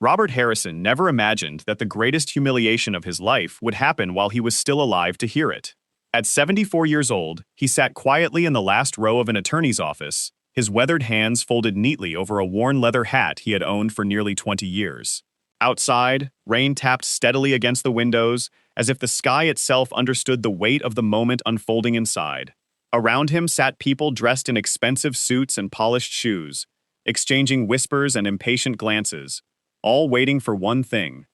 Robert Harrison never imagined that the greatest humiliation of his life would happen while he was still alive to hear it. At 74 years old, he sat quietly in the last row of an attorney's office, his weathered hands folded neatly over a worn leather hat he had owned for nearly 20 years. Outside, rain tapped steadily against the windows, as if the sky itself understood the weight of the moment unfolding inside. Around him sat people dressed in expensive suits and polished shoes, exchanging whispers and impatient glances, all waiting for one thing: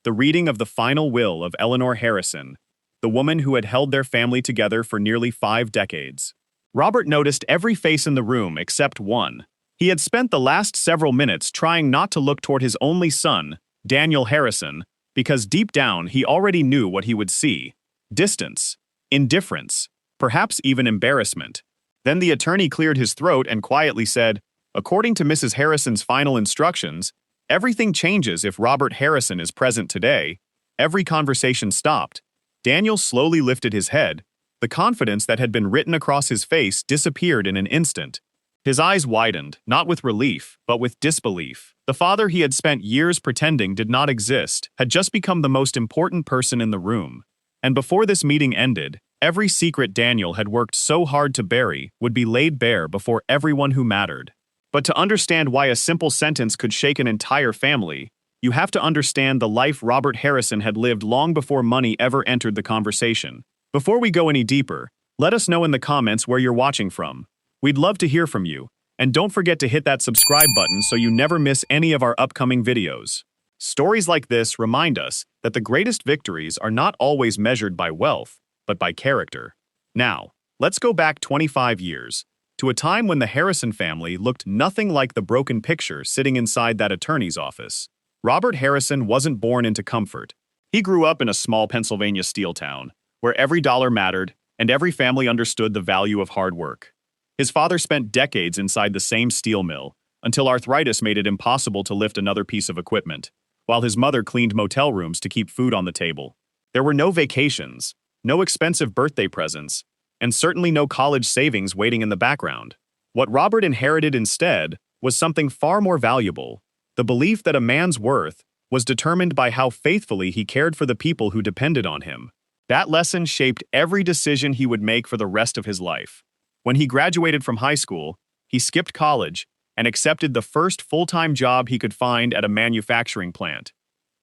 the reading of the final will of Eleanor Harrison, the woman who had held their family together for nearly 5 decades. Robert noticed every face in the room except one. He had spent the last several minutes trying not to look toward his only son, Daniel Harrison, because deep down he already knew what he would see: distance, indifference, perhaps even embarrassment. Then the attorney cleared his throat and quietly said, "According to Mrs. Harrison's final instructions, everything changes if Robert Harrison is present today." Every conversation stopped. Daniel slowly lifted his head. The confidence that had been written across his face disappeared in an instant. His eyes widened, not with relief, but with disbelief. The father he had spent years pretending did not exist had just become the most important person in the room. And before this meeting ended, every secret Daniel had worked so hard to bury would be laid bare before everyone who mattered. But to understand why a simple sentence could shake an entire family, you have to understand the life Robert Harrison had lived long before money ever entered the conversation. Before we go any deeper, let us know in the comments where you're watching from. We'd love to hear from you, and don't forget to hit that subscribe button so you never miss any of our upcoming videos. Stories like this remind us that the greatest victories are not always measured by wealth, but by character. Now, let's go back 25 years, to a time when the Harrison family looked nothing like the broken picture sitting inside that attorney's office. Robert Harrison wasn't born into comfort. He grew up in a small Pennsylvania steel town, where every dollar mattered and every family understood the value of hard work. His father spent decades inside the same steel mill, until arthritis made it impossible to lift another piece of equipment, while his mother cleaned motel rooms to keep food on the table. There were no vacations, no expensive birthday presents, and certainly no college savings waiting in the background. What Robert inherited instead was something far more valuable: the belief that a man's worth was determined by how faithfully he cared for the people who depended on him. That lesson shaped every decision he would make for the rest of his life. When he graduated from high school, he skipped college and accepted the first full-time job he could find at a manufacturing plant.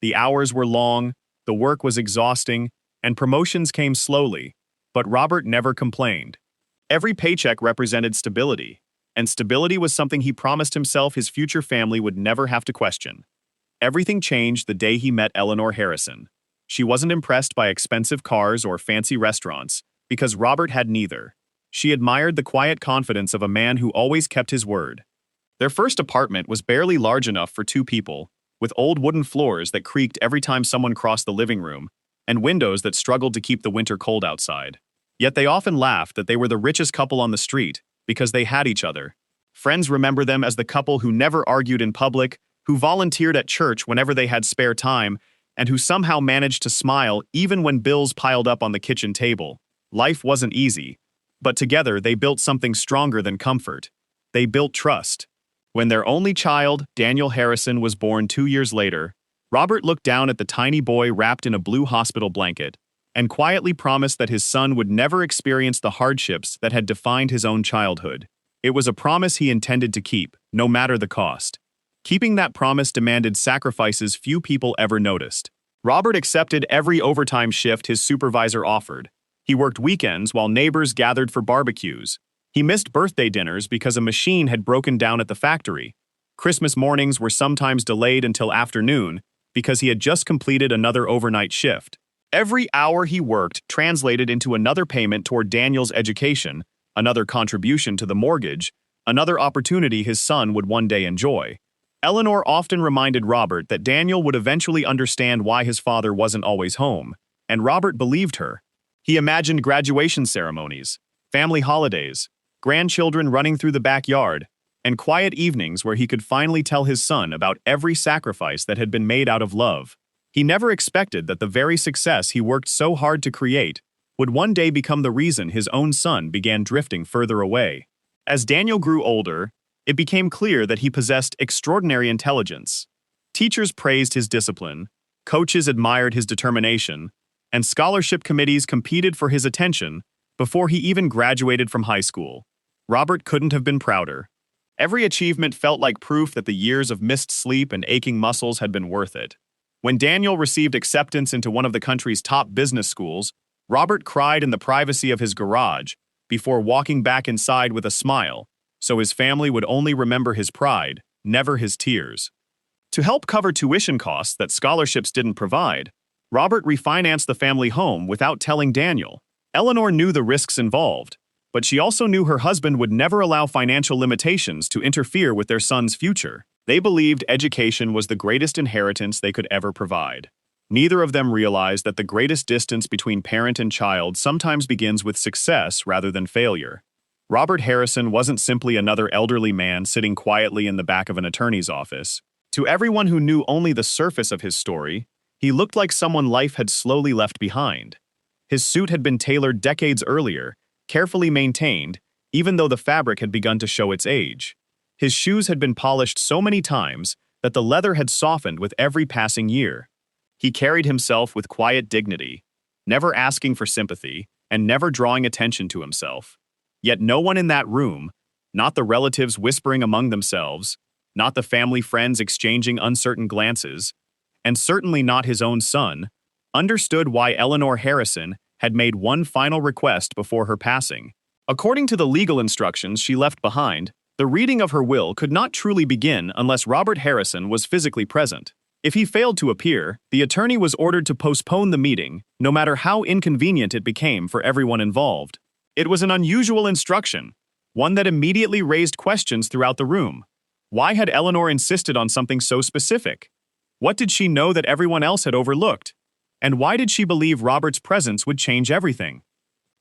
The hours were long, the work was exhausting, and promotions came slowly, but Robert never complained. Every paycheck represented stability, and stability was something he promised himself his future family would never have to question. Everything changed the day he met Eleanor Harrison. She wasn't impressed by expensive cars or fancy restaurants, because Robert had neither. She admired the quiet confidence of a man who always kept his word. Their first apartment was barely large enough for 2 people, with old wooden floors that creaked every time someone crossed the living room, and windows that struggled to keep the winter cold outside. Yet they often laughed that they were the richest couple on the street, because they had each other. Friends remember them as the couple who never argued in public, who volunteered at church whenever they had spare time, and who somehow managed to smile even when bills piled up on the kitchen table. Life wasn't easy, but together they built something stronger than comfort. They built trust. When their only child, Daniel Harrison, was born 2 years later, Robert looked down at the tiny boy wrapped in a blue hospital blanket and quietly promised that his son would never experience the hardships that had defined his own childhood. It was a promise he intended to keep, no matter the cost. Keeping that promise demanded sacrifices few people ever noticed. Robert accepted every overtime shift his supervisor offered. He worked weekends while neighbors gathered for barbecues. He missed birthday dinners because a machine had broken down at the factory. Christmas mornings were sometimes delayed until afternoon because he had just completed another overnight shift. Every hour he worked translated into another payment toward Daniel's education, another contribution to the mortgage, another opportunity his son would one day enjoy. Eleanor often reminded Robert that Daniel would eventually understand why his father wasn't always home, and Robert believed her. He imagined graduation ceremonies, family holidays, grandchildren running through the backyard, and quiet evenings where he could finally tell his son about every sacrifice that had been made out of love. He never expected that the very success he worked so hard to create would one day become the reason his own son began drifting further away. As Daniel grew older, it became clear that he possessed extraordinary intelligence. Teachers praised his discipline, coaches admired his determination, and scholarship committees competed for his attention before he even graduated from high school. Robert couldn't have been prouder. Every achievement felt like proof that the years of missed sleep and aching muscles had been worth it. When Daniel received acceptance into one of the country's top business schools, Robert cried in the privacy of his garage before walking back inside with a smile, so his family would only remember his pride, never his tears. To help cover tuition costs that scholarships didn't provide, Robert refinanced the family home without telling Daniel. Eleanor knew the risks involved, but she also knew her husband would never allow financial limitations to interfere with their son's future. They believed education was the greatest inheritance they could ever provide. Neither of them realized that the greatest distance between parent and child sometimes begins with success rather than failure. Robert Harrison wasn't simply another elderly man sitting quietly in the back of an attorney's office. To everyone who knew only the surface of his story, he looked like someone life had slowly left behind. His suit had been tailored decades earlier, carefully maintained, even though the fabric had begun to show its age. His shoes had been polished so many times that the leather had softened with every passing year. He carried himself with quiet dignity, never asking for sympathy and never drawing attention to himself. Yet no one in that room, not the relatives whispering among themselves, not the family friends exchanging uncertain glances, and certainly not his own son, understood why Eleanor Harrison had made one final request before her passing. According to the legal instructions she left behind, the reading of her will could not truly begin unless Robert Harrison was physically present. If he failed to appear, the attorney was ordered to postpone the meeting, no matter how inconvenient it became for everyone involved. It was an unusual instruction, one that immediately raised questions throughout the room. Why had Eleanor insisted on something so specific? What did she know that everyone else had overlooked? And why did she believe Robert's presence would change everything?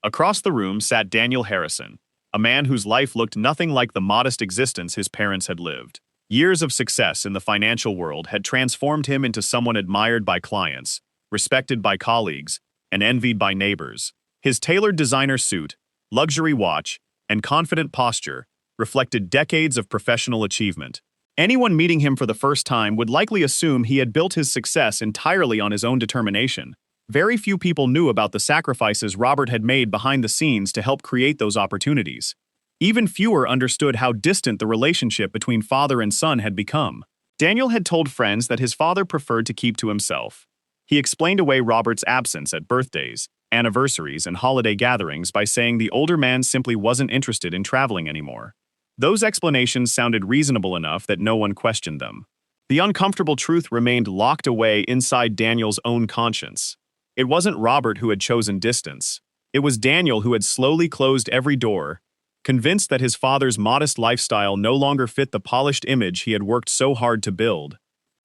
Across the room sat Daniel Harrison, a man whose life looked nothing like the modest existence his parents had lived. Years of success in the financial world had transformed him into someone admired by clients, respected by colleagues, and envied by neighbors. His tailored designer suit, luxury watch, and confident posture reflected decades of professional achievement. Anyone meeting him for the first time would likely assume he had built his success entirely on his own determination. Very few people knew about the sacrifices Robert had made behind the scenes to help create those opportunities. Even fewer understood how distant the relationship between father and son had become. Daniel had told friends that his father preferred to keep to himself. He explained away Robert's absence at birthdays, anniversaries, and holiday gatherings by saying the older man simply wasn't interested in traveling anymore. Those explanations sounded reasonable enough that no one questioned them. The uncomfortable truth remained locked away inside Daniel's own conscience. It wasn't Robert who had chosen distance. It was Daniel who had slowly closed every door, convinced that his father's modest lifestyle no longer fit the polished image he had worked so hard to build.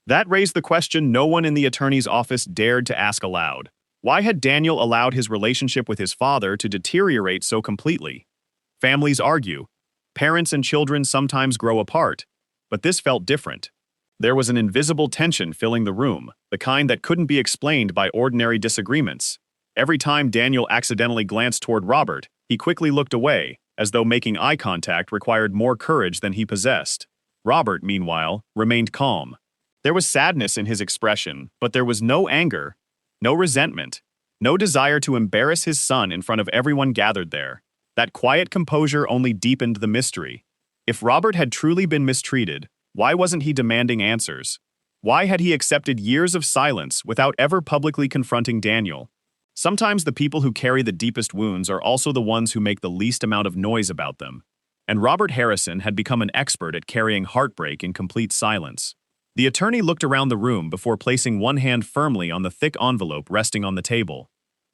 That raised the question no one in the attorney's office dared to ask aloud. Why had Daniel allowed his relationship with his father to deteriorate so completely? Families argue. Parents and children sometimes grow apart, but this felt different. There was an invisible tension filling the room, the kind that couldn't be explained by ordinary disagreements. Every time Daniel accidentally glanced toward Robert, he quickly looked away, as though making eye contact required more courage than he possessed. Robert, meanwhile, remained calm. There was sadness in his expression, but there was no anger, no resentment, no desire to embarrass his son in front of everyone gathered there. That quiet composure only deepened the mystery. If Robert had truly been mistreated, why wasn't he demanding answers? Why had he accepted years of silence without ever publicly confronting Daniel? Sometimes the people who carry the deepest wounds are also the ones who make the least amount of noise about them. And Robert Harrison had become an expert at carrying heartbreak in complete silence. The attorney looked around the room before placing one hand firmly on the thick envelope resting on the table.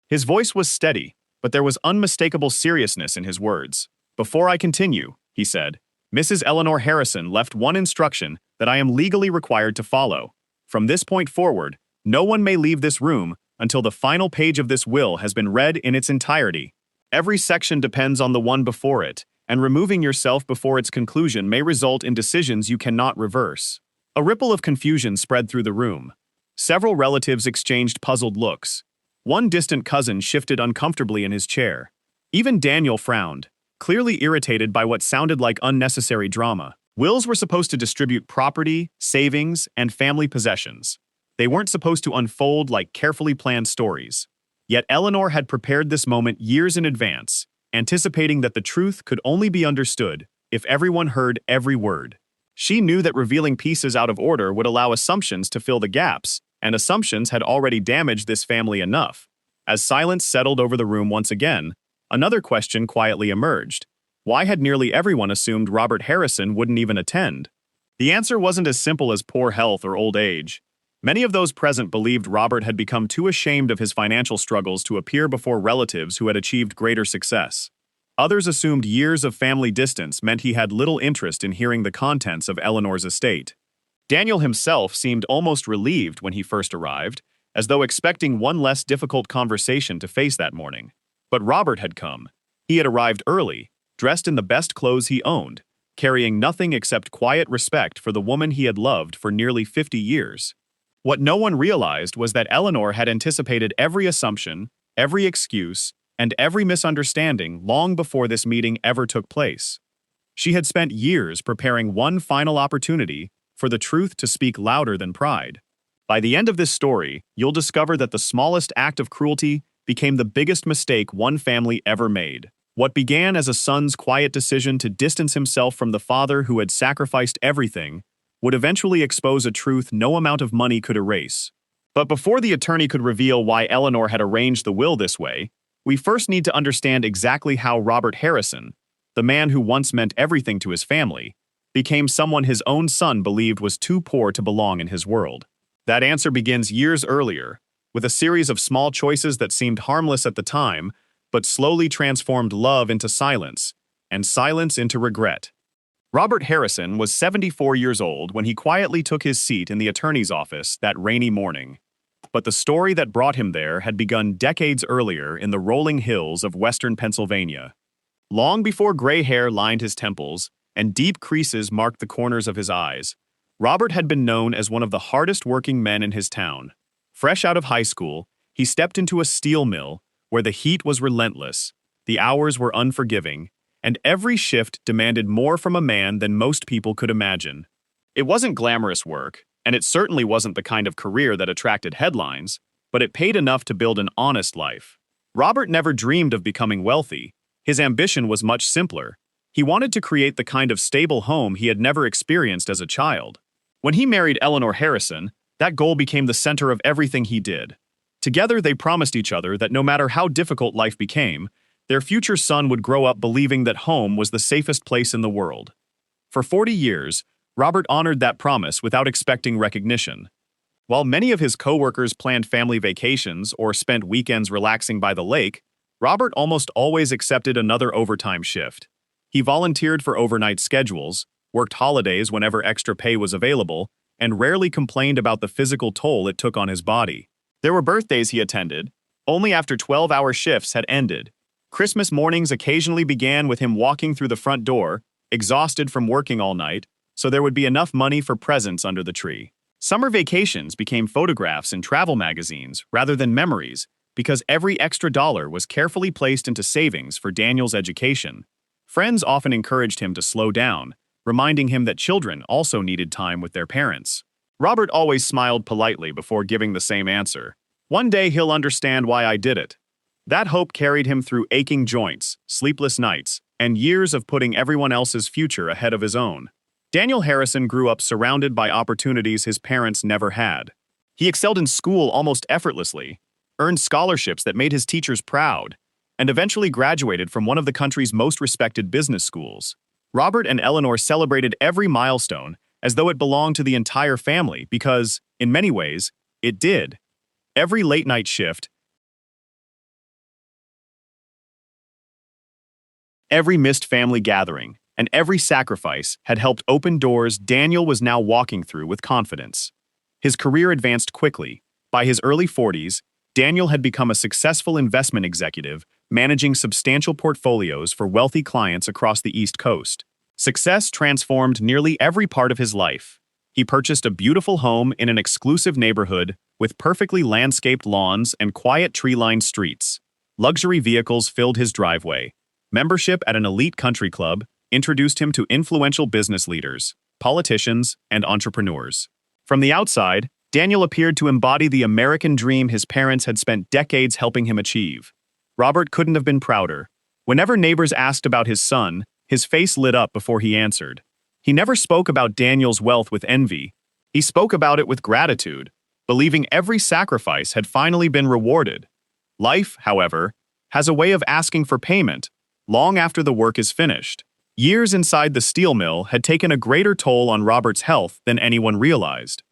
His voice was steady, but there was unmistakable seriousness in his words. "Before I continue," he said, "Mrs. Eleanor Harrison left one instruction that I am legally required to follow. From this point forward, no one may leave this room until the final page of this will has been read in its entirety. Every section depends on the one before it, and removing yourself before its conclusion may result in decisions you cannot reverse." A ripple of confusion spread through the room. Several relatives exchanged puzzled looks. One distant cousin shifted uncomfortably in his chair. Even Daniel frowned, clearly irritated by what sounded like unnecessary drama. Wills were supposed to distribute property, savings, and family possessions. They weren't supposed to unfold like carefully planned stories. Yet Eleanor had prepared this moment years in advance, anticipating that the truth could only be understood if everyone heard every word. She knew that revealing pieces out of order would allow assumptions to fill the gaps, and assumptions had already damaged this family enough. As silence settled over the room once again, another question quietly emerged. Why had nearly everyone assumed Robert Harrison wouldn't even attend? The answer wasn't as simple as poor health or old age. Many of those present believed Robert had become too ashamed of his financial struggles to appear before relatives who had achieved greater success. Others assumed years of family distance meant he had little interest in hearing the contents of Eleanor's estate. Daniel himself seemed almost relieved when he first arrived, as though expecting one less difficult conversation to face that morning. But Robert had come. He had arrived early, dressed in the best clothes he owned, carrying nothing except quiet respect for the woman he had loved for nearly 50 years. What no one realized was that Eleanor had anticipated every assumption, every excuse, and every misunderstanding long before this meeting ever took place. She had spent years preparing one final opportunity for the truth to speak louder than pride. By the end of this story, you'll discover that the smallest act of cruelty became the biggest mistake one family ever made. What began as a son's quiet decision to distance himself from the father who had sacrificed everything would eventually expose a truth no amount of money could erase. But before the attorney could reveal why Eleanor had arranged the will this way, we first need to understand exactly how Robert Harrison, the man who once meant everything to his family, became someone his own son believed was too poor to belong in his world. That answer begins years earlier, with a series of small choices that seemed harmless at the time, but slowly transformed love into silence, and silence into regret. Robert Harrison was 74 years old when he quietly took his seat in the attorney's office that rainy morning. But the story that brought him there had begun decades earlier in the rolling hills of western Pennsylvania. Long before gray hair lined his temples and deep creases marked the corners of his eyes, Robert had been known as one of the hardest-working men in his town. Fresh out of high school, he stepped into a steel mill where the heat was relentless, the hours were unforgiving, and every shift demanded more from a man than most people could imagine. It wasn't glamorous work, and it certainly wasn't the kind of career that attracted headlines, but it paid enough to build an honest life. Robert never dreamed of becoming wealthy. His ambition was much simpler. He wanted to create the kind of stable home he had never experienced as a child. When he married Eleanor Harrison, that goal became the center of everything he did. Together, they promised each other that no matter how difficult life became, their future son would grow up believing that home was the safest place in the world. For 40 years, Robert honored that promise without expecting recognition. While many of his co-workers planned family vacations or spent weekends relaxing by the lake, Robert almost always accepted another overtime shift. He volunteered for overnight schedules, worked holidays whenever extra pay was available, and rarely complained about the physical toll it took on his body. There were birthdays he attended, only after 12-hour shifts had ended. Christmas mornings occasionally began with him walking through the front door, exhausted from working all night, so there would be enough money for presents under the tree. Summer vacations became photographs in travel magazines rather than memories because every extra dollar was carefully placed into savings for Daniel's education. Friends often encouraged him to slow down, reminding him that children also needed time with their parents. Robert always smiled politely before giving the same answer. "One day he'll understand why I did it." That hope carried him through aching joints, sleepless nights, and years of putting everyone else's future ahead of his own. Daniel Harrison grew up surrounded by opportunities his parents never had. He excelled in school almost effortlessly, earned scholarships that made his teachers proud, and eventually graduated from one of the country's most respected business schools. Robert and Eleanor celebrated every milestone as though it belonged to the entire family because, in many ways, it did. Every late-night shift, every missed family gathering, and every sacrifice had helped open doors Daniel was now walking through with confidence. His career advanced quickly. By his early 40s, Daniel had become a successful investment executive, managing substantial portfolios for wealthy clients across the East Coast. Success transformed nearly every part of his life. He purchased a beautiful home in an exclusive neighborhood with perfectly landscaped lawns and quiet tree-lined streets. Luxury vehicles filled his driveway. Membership at an elite country club, introduced him to influential business leaders, politicians, and entrepreneurs. From the outside, Daniel appeared to embody the American dream his parents had spent decades helping him achieve. Robert couldn't have been prouder. Whenever neighbors asked about his son, his face lit up before he answered. He never spoke about Daniel's wealth with envy. He spoke about it with gratitude, believing every sacrifice had finally been rewarded. Life, however, has a way of asking for payment long after the work is finished. Years inside the steel mill had taken a greater toll on Robert's health than anyone realized.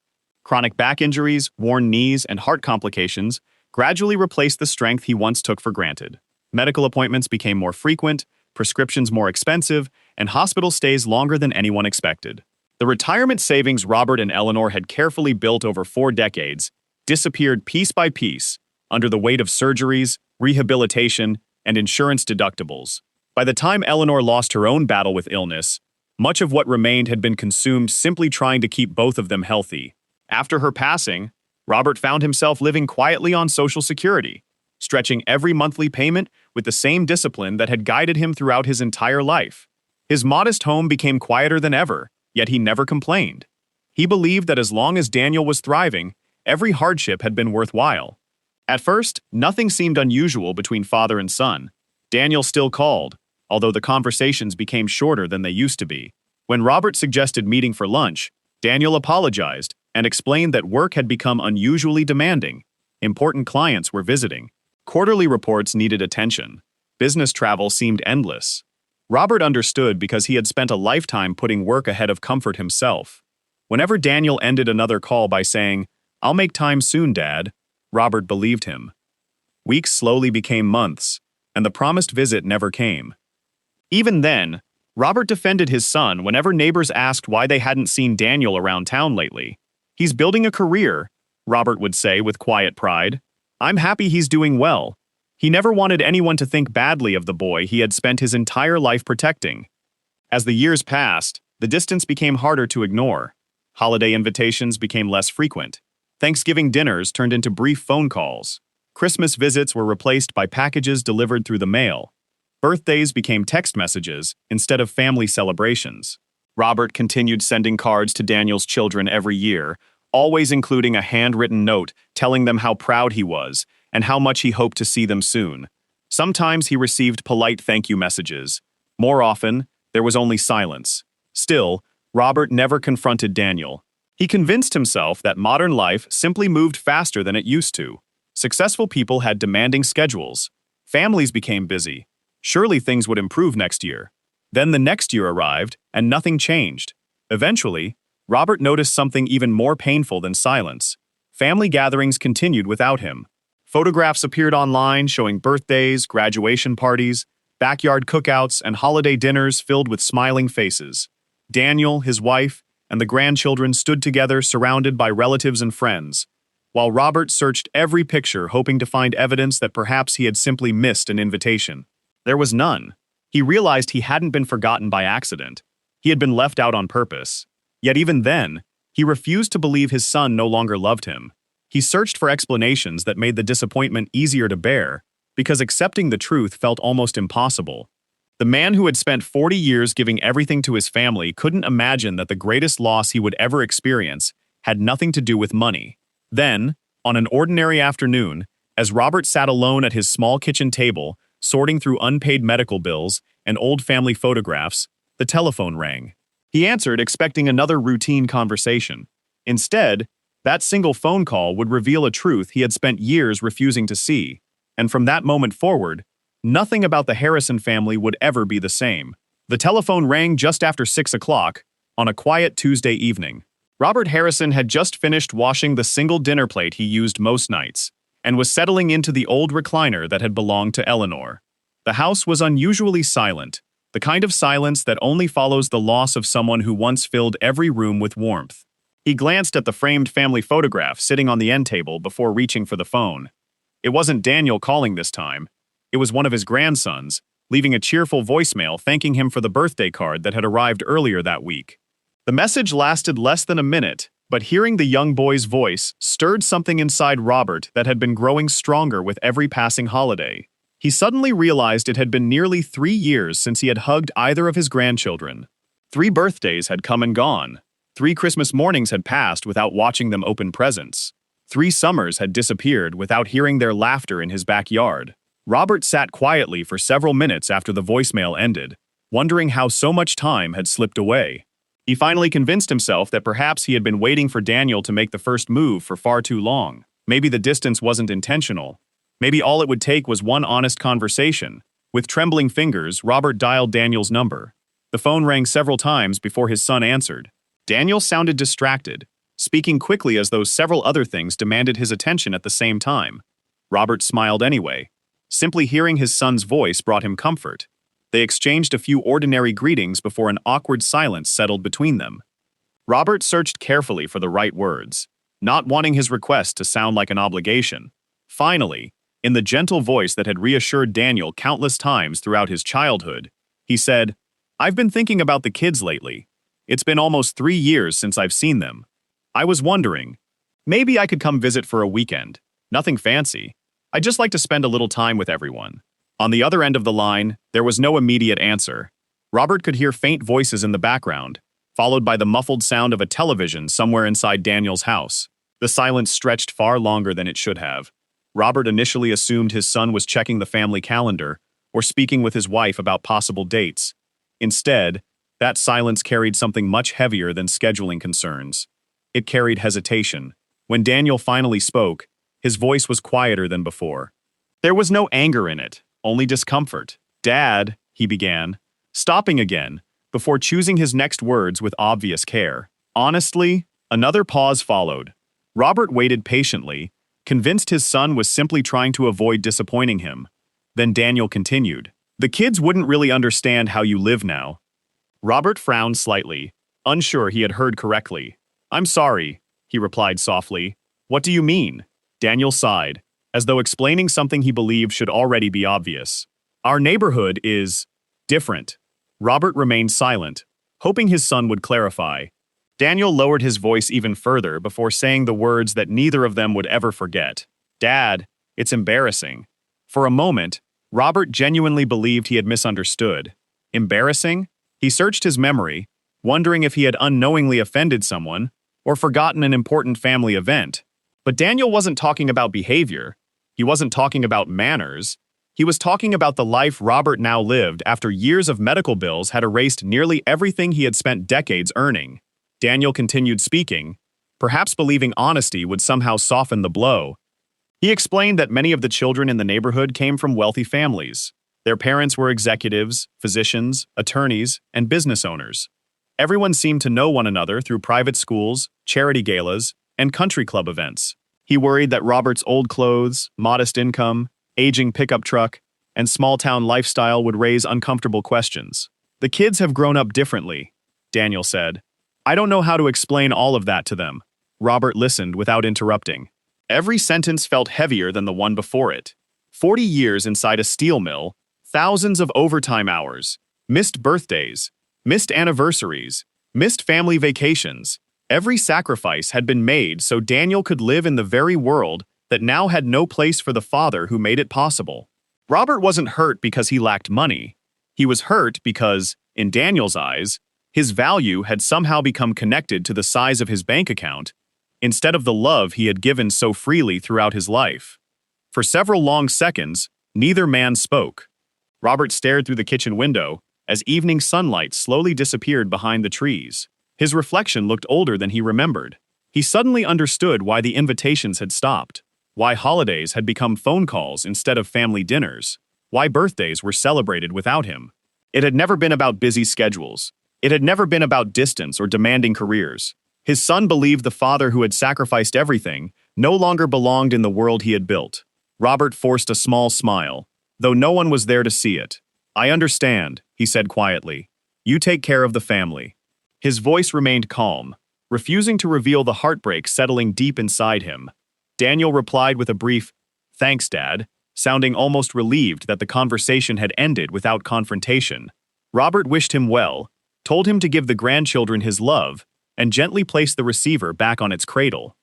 Chronic back injuries, worn knees, and heart complications gradually replaced the strength he once took for granted. Medical appointments became more frequent, prescriptions more expensive, and hospital stays longer than anyone expected. The retirement savings Robert and Eleanor had carefully built over 4 decades disappeared piece by piece under the weight of surgeries, rehabilitation, and insurance deductibles. By the time Eleanor lost her own battle with illness, much of what remained had been consumed simply trying to keep both of them healthy. After her passing, Robert found himself living quietly on Social Security, stretching every monthly payment with the same discipline that had guided him throughout his entire life. His modest home became quieter than ever, yet he never complained. He believed that as long as Daniel was thriving, every hardship had been worthwhile. At first, nothing seemed unusual between father and son. Daniel still called, although the conversations became shorter than they used to be. When Robert suggested meeting for lunch, Daniel apologized and explained that work had become unusually demanding. Important clients were visiting. Quarterly reports needed attention. Business travel seemed endless. Robert understood because he had spent a lifetime putting work ahead of comfort himself. Whenever Daniel ended another call by saying, "I'll make time soon, Dad," Robert believed him. Weeks slowly became months, and the promised visit never came. Even then, Robert defended his son whenever neighbors asked why they hadn't seen Daniel around town lately. "He's building a career," Robert would say with quiet pride. "I'm happy he's doing well." He never wanted anyone to think badly of the boy he had spent his entire life protecting. As the years passed, the distance became harder to ignore. Holiday invitations became less frequent. Thanksgiving dinners turned into brief phone calls. Christmas visits were replaced by packages delivered through the mail. Birthdays became text messages instead of family celebrations. Robert continued sending cards to Daniel's children every year, always including a handwritten note telling them how proud he was and how much he hoped to see them soon. Sometimes he received polite thank you messages. More often, there was only silence. Still, Robert never confronted Daniel. He convinced himself that modern life simply moved faster than it used to. Successful people had demanding schedules. Families became busy. Surely things would improve next year. Then the next year arrived, and nothing changed. Eventually, Robert noticed something even more painful than silence. Family gatherings continued without him. Photographs appeared online showing birthdays, graduation parties, backyard cookouts, and holiday dinners filled with smiling faces. Daniel, his wife, and the grandchildren stood together surrounded by relatives and friends, while Robert searched every picture hoping to find evidence that perhaps he had simply missed an invitation. There was none. He realized he hadn't been forgotten by accident. He had been left out on purpose. Yet even then, he refused to believe his son no longer loved him. He searched for explanations that made the disappointment easier to bear, because accepting the truth felt almost impossible. The man who had spent 40 years giving everything to his family couldn't imagine that the greatest loss he would ever experience had nothing to do with money. Then, on an ordinary afternoon, as Robert sat alone at his small kitchen table, sorting through unpaid medical bills and old family photographs, the telephone rang. He answered, expecting another routine conversation. Instead, that single phone call would reveal a truth he had spent years refusing to see, and from that moment forward, nothing about the Harrison family would ever be the same. The telephone rang just after 6 o'clock, on a quiet Tuesday evening. Robert Harrison had just finished washing the single dinner plate he used most nights, and was settling into the old recliner that had belonged to Eleanor. The house was unusually silent, the kind of silence that only follows the loss of someone who once filled every room with warmth. He glanced at the framed family photograph sitting on the end table before reaching for the phone. It wasn't Daniel calling this time. It was one of his grandsons, leaving a cheerful voicemail thanking him for the birthday card that had arrived earlier that week. The message lasted less than a minute, but hearing the young boy's voice stirred something inside Robert that had been growing stronger with every passing holiday. He suddenly realized it had been nearly 3 years since he had hugged either of his grandchildren. 3 birthdays had come and gone. 3 Christmas mornings had passed without watching them open presents. 3 summers had disappeared without hearing their laughter in his backyard. Robert sat quietly for several minutes after the voicemail ended, wondering how so much time had slipped away. He finally convinced himself that perhaps he had been waiting for Daniel to make the first move for far too long. Maybe the distance wasn't intentional. Maybe all it would take was one honest conversation. With trembling fingers, Robert dialed Daniel's number. The phone rang several times before his son answered. Daniel sounded distracted, speaking quickly as though several other things demanded his attention at the same time. Robert smiled anyway. Simply hearing his son's voice brought him comfort. They exchanged a few ordinary greetings before an awkward silence settled between them. Robert searched carefully for the right words, not wanting his request to sound like an obligation. Finally, in the gentle voice that had reassured Daniel countless times throughout his childhood, he said, "I've been thinking about the kids lately. It's been almost 3 years since I've seen them. I was wondering, maybe I could come visit for a weekend. Nothing fancy. I'd just like to spend a little time with everyone." On the other end of the line, there was no immediate answer. Robert could hear faint voices in the background, followed by the muffled sound of a television somewhere inside Daniel's house. The silence stretched far longer than it should have. Robert initially assumed his son was checking the family calendar or speaking with his wife about possible dates. Instead, that silence carried something much heavier than scheduling concerns. It carried hesitation. When Daniel finally spoke, his voice was quieter than before. There was no anger in it, only discomfort. "Dad," he began, stopping again, before choosing his next words with obvious care. Honestly, another pause followed. Robert waited patiently, convinced his son was simply trying to avoid disappointing him. Then Daniel continued, "The kids wouldn't really understand how you live now." Robert frowned slightly, unsure he had heard correctly. "I'm sorry," he replied softly. "What do you mean?" Daniel sighed, as though explaining something he believed should already be obvious. "Our neighborhood is different." Robert remained silent, hoping his son would clarify. Daniel lowered his voice even further before saying the words that neither of them would ever forget. "Dad, it's embarrassing." For a moment, Robert genuinely believed he had misunderstood. Embarrassing? He searched his memory, wondering if he had unknowingly offended someone or forgotten an important family event. But Daniel wasn't talking about behavior. He wasn't talking about manners. He was talking about the life Robert now lived after years of medical bills had erased nearly everything he had spent decades earning. Daniel continued speaking, perhaps believing honesty would somehow soften the blow. He explained that many of the children in the neighborhood came from wealthy families. Their parents were executives, physicians, attorneys, and business owners. Everyone seemed to know one another through private schools, charity galas, and country club events. He worried that Robert's old clothes, modest income, aging pickup truck, and small-town lifestyle would raise uncomfortable questions. "The kids have grown up differently," Daniel said. "I don't know how to explain all of that to them." Robert listened without interrupting. Every sentence felt heavier than the one before it. 40 years inside a steel mill, thousands of overtime hours, missed birthdays, missed anniversaries, missed family vacations. Every sacrifice had been made so Daniel could live in the very world that now had no place for the father who made it possible. Robert wasn't hurt because he lacked money. He was hurt because, in Daniel's eyes, his value had somehow become connected to the size of his bank account, instead of the love he had given so freely throughout his life. For several long seconds, neither man spoke. Robert stared through the kitchen window as evening sunlight slowly disappeared behind the trees. His reflection looked older than he remembered. He suddenly understood why the invitations had stopped, why holidays had become phone calls instead of family dinners, why birthdays were celebrated without him. It had never been about busy schedules. It had never been about distance or demanding careers. His son believed the father who had sacrificed everything no longer belonged in the world he had built. Robert forced a small smile, though no one was there to see it. "I understand," he said quietly. "You take care of the family." His voice remained calm, refusing to reveal the heartbreak settling deep inside him. Daniel replied with a brief, "Thanks, Dad," sounding almost relieved that the conversation had ended without confrontation. Robert wished him well, told him to give the grandchildren his love, and gently placed the receiver back on its cradle.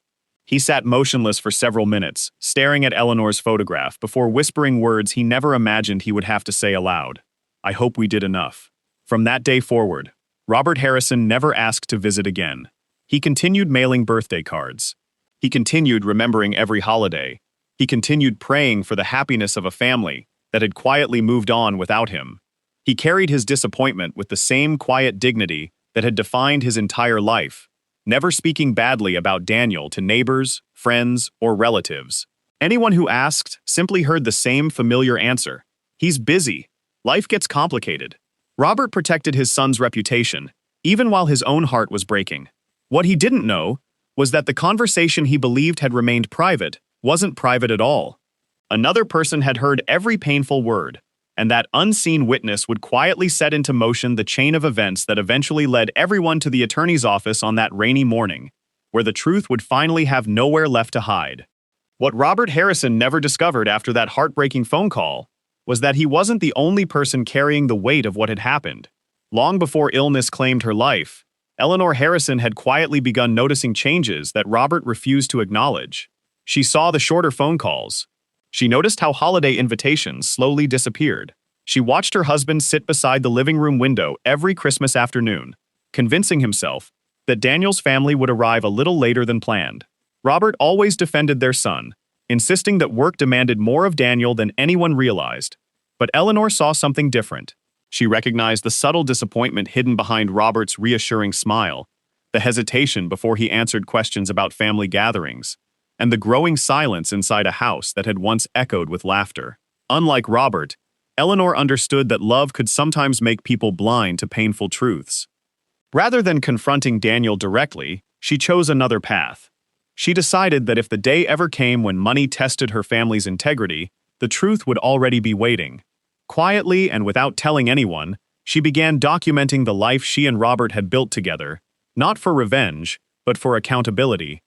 He sat motionless for several minutes, staring at Eleanor's photograph before whispering words he never imagined he would have to say aloud. "I hope we did enough." From that day forward, Robert Harrison never asked to visit again. He continued mailing birthday cards. He continued remembering every holiday. He continued praying for the happiness of a family that had quietly moved on without him. He carried his disappointment with the same quiet dignity that had defined his entire life, never speaking badly about Daniel to neighbors, friends, or relatives. Anyone who asked simply heard the same familiar answer: "He's busy. Life gets complicated." Robert protected his son's reputation, even while his own heart was breaking. What he didn't know was that the conversation he believed had remained private wasn't private at all. Another person had heard every painful word, and that unseen witness would quietly set into motion the chain of events that eventually led everyone to the attorney's office on that rainy morning, where the truth would finally have nowhere left to hide. What Robert Harrison never discovered after that heartbreaking phone call was that he wasn't the only person carrying the weight of what had happened. Long before illness claimed her life, Eleanor Harrison had quietly begun noticing changes that Robert refused to acknowledge. She saw the shorter phone calls. She noticed how holiday invitations slowly disappeared. She watched her husband sit beside the living room window every Christmas afternoon, convincing himself that Daniel's family would arrive a little later than planned. Robert always defended their son, insisting that work demanded more of Daniel than anyone realized. But Eleanor saw something different. She recognized the subtle disappointment hidden behind Robert's reassuring smile, the hesitation before he answered questions about family gatherings, and the growing silence inside a house that had once echoed with laughter. Unlike Robert, Eleanor understood that love could sometimes make people blind to painful truths. Rather than confronting Daniel directly, she chose another path. She decided that if the day ever came when money tested her family's integrity, the truth would already be waiting. Quietly and without telling anyone, she began documenting the life she and Robert had built together, not for revenge, but for accountability.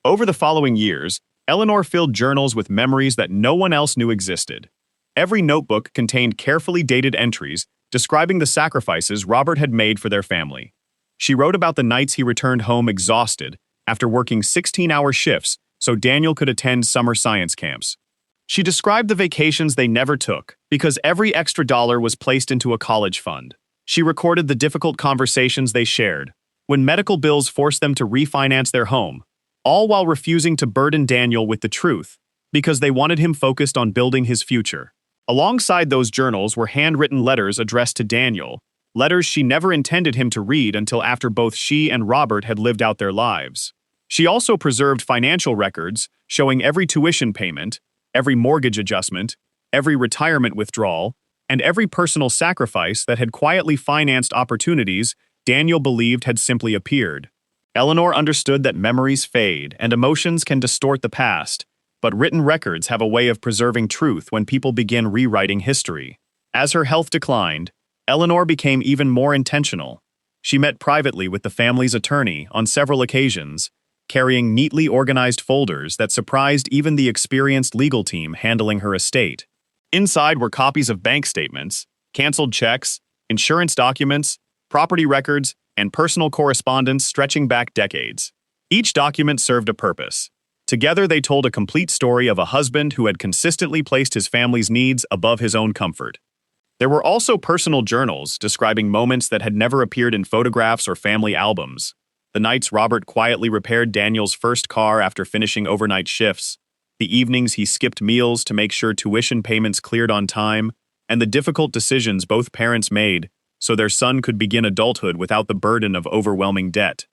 Over the following years, Eleanor filled journals with memories that no one else knew existed. Every notebook contained carefully dated entries describing the sacrifices Robert had made for their family. She wrote about the nights he returned home exhausted after working 16-hour shifts so Daniel could attend summer science camps. She described the vacations they never took because every extra dollar was placed into a college fund. She recorded the difficult conversations they shared when medical bills forced them to refinance their home, all while refusing to burden Daniel with the truth because they wanted him focused on building his future. Alongside those journals were handwritten letters addressed to Daniel, letters she never intended him to read until after both she and Robert had lived out their lives. She also preserved financial records showing every tuition payment, every mortgage adjustment, every retirement withdrawal, and every personal sacrifice that had quietly financed opportunities Daniel believed had simply appeared. Eleanor understood that memories fade and emotions can distort the past, but written records have a way of preserving truth when people begin rewriting history. As her health declined, Eleanor became even more intentional. She met privately with the family's attorney on several occasions, carrying neatly organized folders that surprised even the experienced legal team handling her estate. Inside were copies of bank statements, canceled checks, insurance documents, property records, and personal correspondence stretching back decades. Each document served a purpose. Together they told a complete story of a husband who had consistently placed his family's needs above his own comfort. There were also personal journals describing moments that had never appeared in photographs or family albums. The nights Robert quietly repaired Daniel's first car after finishing overnight shifts, the evenings he skipped meals to make sure tuition payments cleared on time, and the difficult decisions both parents made so their son could begin adulthood without the burden of overwhelming debt.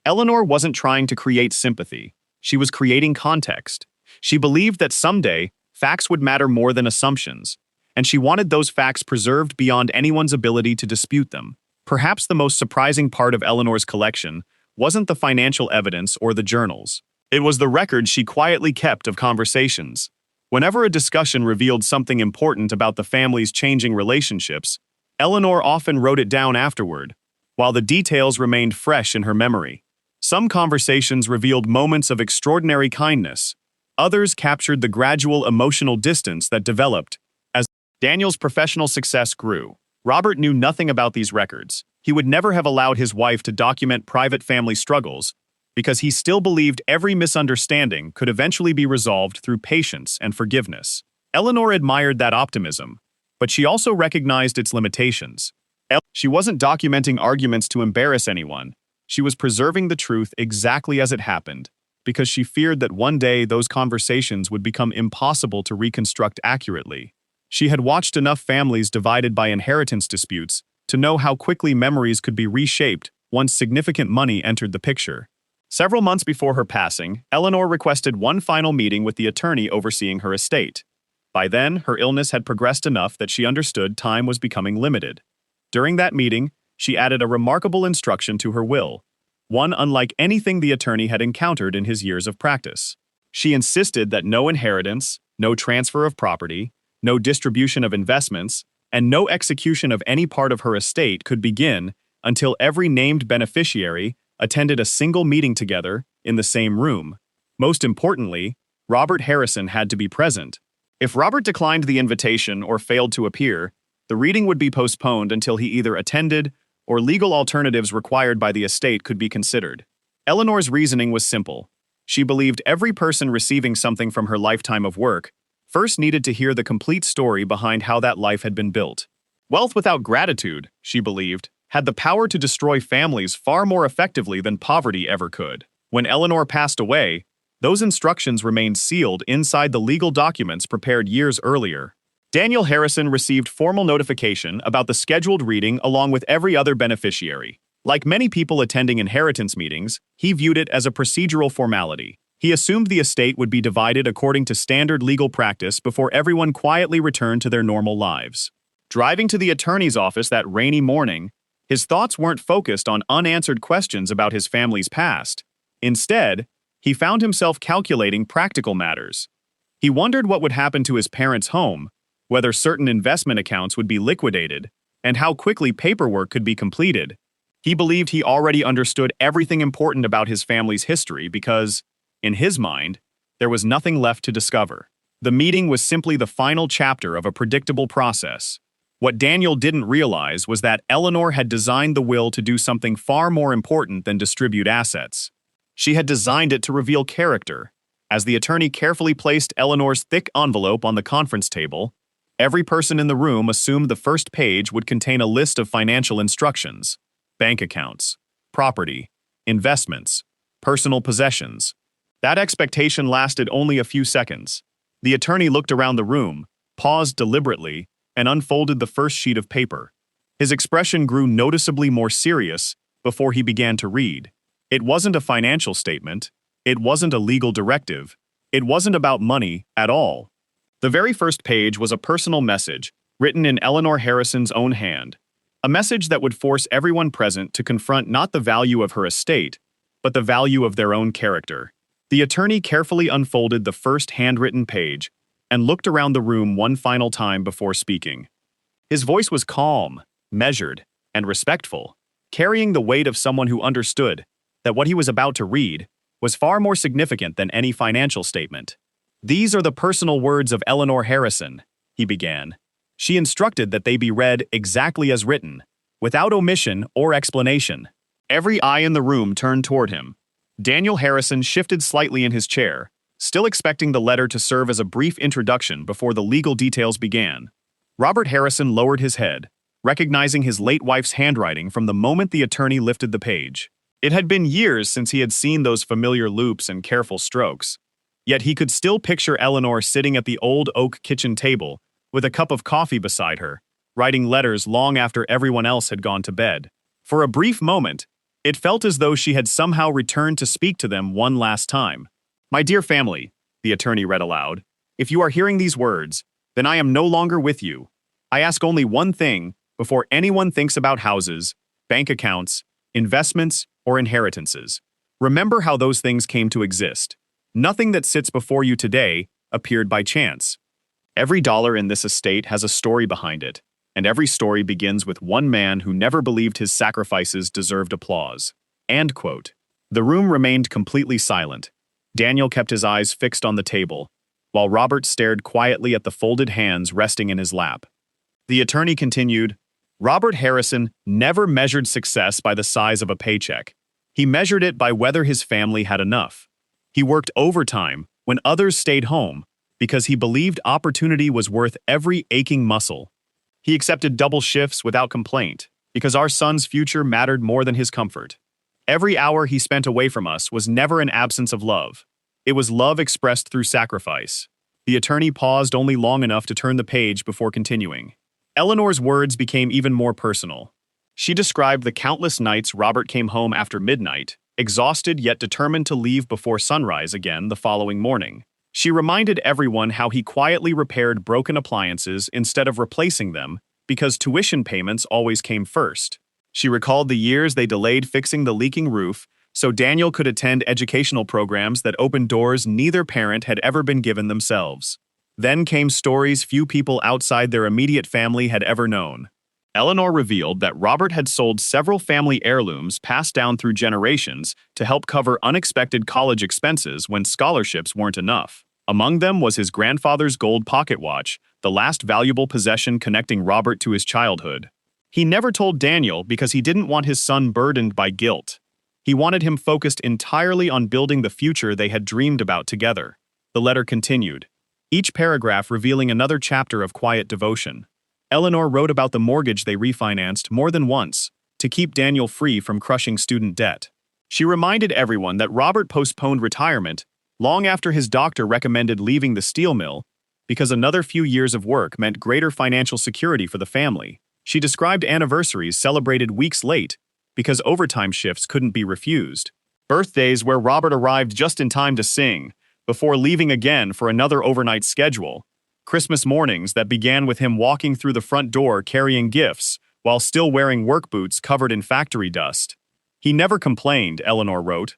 Eleanor wasn't trying to create sympathy. She was creating context. She believed that someday, facts would matter more than assumptions, and she wanted those facts preserved beyond anyone's ability to dispute them. Perhaps the most surprising part of Eleanor's collection wasn't the financial evidence or the journals. It was the records she quietly kept of conversations. Whenever a discussion revealed something important about the family's changing relationships, Eleanor often wrote it down afterward, while the details remained fresh in her memory. Some conversations revealed moments of extraordinary kindness. Others captured the gradual emotional distance that developed as Daniel's professional success grew. Robert knew nothing about these records. He would never have allowed his wife to document private family struggles because he still believed every misunderstanding could eventually be resolved through patience and forgiveness. Eleanor admired that optimism, but she also recognized its limitations. She wasn't documenting arguments to embarrass anyone. She was preserving the truth exactly as it happened, because she feared that one day those conversations would become impossible to reconstruct accurately. She had watched enough families divided by inheritance disputes to know how quickly memories could be reshaped once significant money entered the picture. Several months before her passing, Eleanor requested one final meeting with the attorney overseeing her estate. By then, her illness had progressed enough that she understood time was becoming limited. During that meeting, she added a remarkable instruction to her will, one unlike anything the attorney had encountered in his years of practice. She insisted that no inheritance, no transfer of property, no distribution of investments, and no execution of any part of her estate could begin until every named beneficiary attended a single meeting together in the same room. Most importantly, Robert Harrison had to be present. If Robert declined the invitation or failed to appear, the reading would be postponed until he either attended or legal alternatives required by the estate could be considered. Eleanor's reasoning was simple. She believed every person receiving something from her lifetime of work first needed to hear the complete story behind how that life had been built. Wealth without gratitude, she believed, had the power to destroy families far more effectively than poverty ever could. When Eleanor passed away, those instructions remained sealed inside the legal documents prepared years earlier. Daniel Harrison received formal notification about the scheduled reading along with every other beneficiary. Like many people attending inheritance meetings, he viewed it as a procedural formality. He assumed the estate would be divided according to standard legal practice before everyone quietly returned to their normal lives. Driving to the attorney's office that rainy morning, his thoughts weren't focused on unanswered questions about his family's past. Instead, he found himself calculating practical matters. He wondered what would happen to his parents' home, whether certain investment accounts would be liquidated, and how quickly paperwork could be completed. He believed he already understood everything important about his family's history because, in his mind, there was nothing left to discover. The meeting was simply the final chapter of a predictable process. What Daniel didn't realize was that Eleanor had designed the will to do something far more important than distribute assets. She had designed it to reveal character. As the attorney carefully placed Eleanor's thick envelope on the conference table, every person in the room assumed the first page would contain a list of financial instructions: bank accounts, property, investments, personal possessions. That expectation lasted only a few seconds. The attorney looked around the room, paused deliberately, and unfolded the first sheet of paper. His expression grew noticeably more serious before he began to read. It wasn't a financial statement. It wasn't a legal directive. It wasn't about money at all. The very first page was a personal message, written in Eleanor Harrison's own hand. A message that would force everyone present to confront not the value of her estate, but the value of their own character. The attorney carefully unfolded the first handwritten page and looked around the room one final time before speaking. His voice was calm, measured, and respectful, carrying the weight of someone who understood that what he was about to read was far more significant than any financial statement. "These are the personal words of Eleanor Harrison," he began. She instructed that they be read exactly as written, without omission or explanation. Every eye in the room turned toward him. Daniel Harrison shifted slightly in his chair, still expecting the letter to serve as a brief introduction before the legal details began. Robert Harrison lowered his head, recognizing his late wife's handwriting from the moment the attorney lifted the page. It had been years since he had seen those familiar loops and careful strokes. Yet he could still picture Eleanor sitting at the old oak kitchen table with a cup of coffee beside her, writing letters long after everyone else had gone to bed. For a brief moment, it felt as though she had somehow returned to speak to them one last time. "My dear family," the attorney read aloud, "if you are hearing these words, then I am no longer with you. I ask only one thing before anyone thinks about houses, bank accounts, investments, or inheritances. Remember how those things came to exist. Nothing that sits before you today appeared by chance. Every dollar in this estate has a story behind it, and every story begins with one man who never believed his sacrifices deserved applause." End quote. The room remained completely silent. Daniel kept his eyes fixed on the table, while Robert stared quietly at the folded hands resting in his lap. The attorney continued, "Robert Harrison never measured success by the size of a paycheck. He measured it by whether his family had enough. He worked overtime when others stayed home because he believed opportunity was worth every aching muscle. He accepted double shifts without complaint because our son's future mattered more than his comfort. Every hour he spent away from us was never an absence of love. It was love expressed through sacrifice. The attorney paused only long enough to turn the page before continuing. Eleanor's words became even more personal. She described the countless nights Robert came home after midnight, exhausted yet determined to leave before sunrise again the following morning. She reminded everyone how he quietly repaired broken appliances instead of replacing them because tuition payments always came first. She recalled the years they delayed fixing the leaking roof so Daniel could attend educational programs that opened doors neither parent had ever been given themselves. Then came stories few people outside their immediate family had ever known. Eleanor revealed that Robert had sold several family heirlooms passed down through generations to help cover unexpected college expenses when scholarships weren't enough. Among them was his grandfather's gold pocket watch, the last valuable possession connecting Robert to his childhood. He never told Daniel because he didn't want his son burdened by guilt. He wanted him focused entirely on building the future they had dreamed about together. The letter continued, each paragraph revealing another chapter of quiet devotion. Eleanor wrote about the mortgage they refinanced more than once to keep Daniel free from crushing student debt. She reminded everyone that Robert postponed retirement long after his doctor recommended leaving the steel mill because another few years of work meant greater financial security for the family. She described anniversaries celebrated weeks late because overtime shifts couldn't be refused. Birthdays where Robert arrived just in time to sing, before leaving again for another overnight schedule. Christmas mornings that began with him walking through the front door carrying gifts, while still wearing work boots covered in factory dust. He never complained, Eleanor wrote.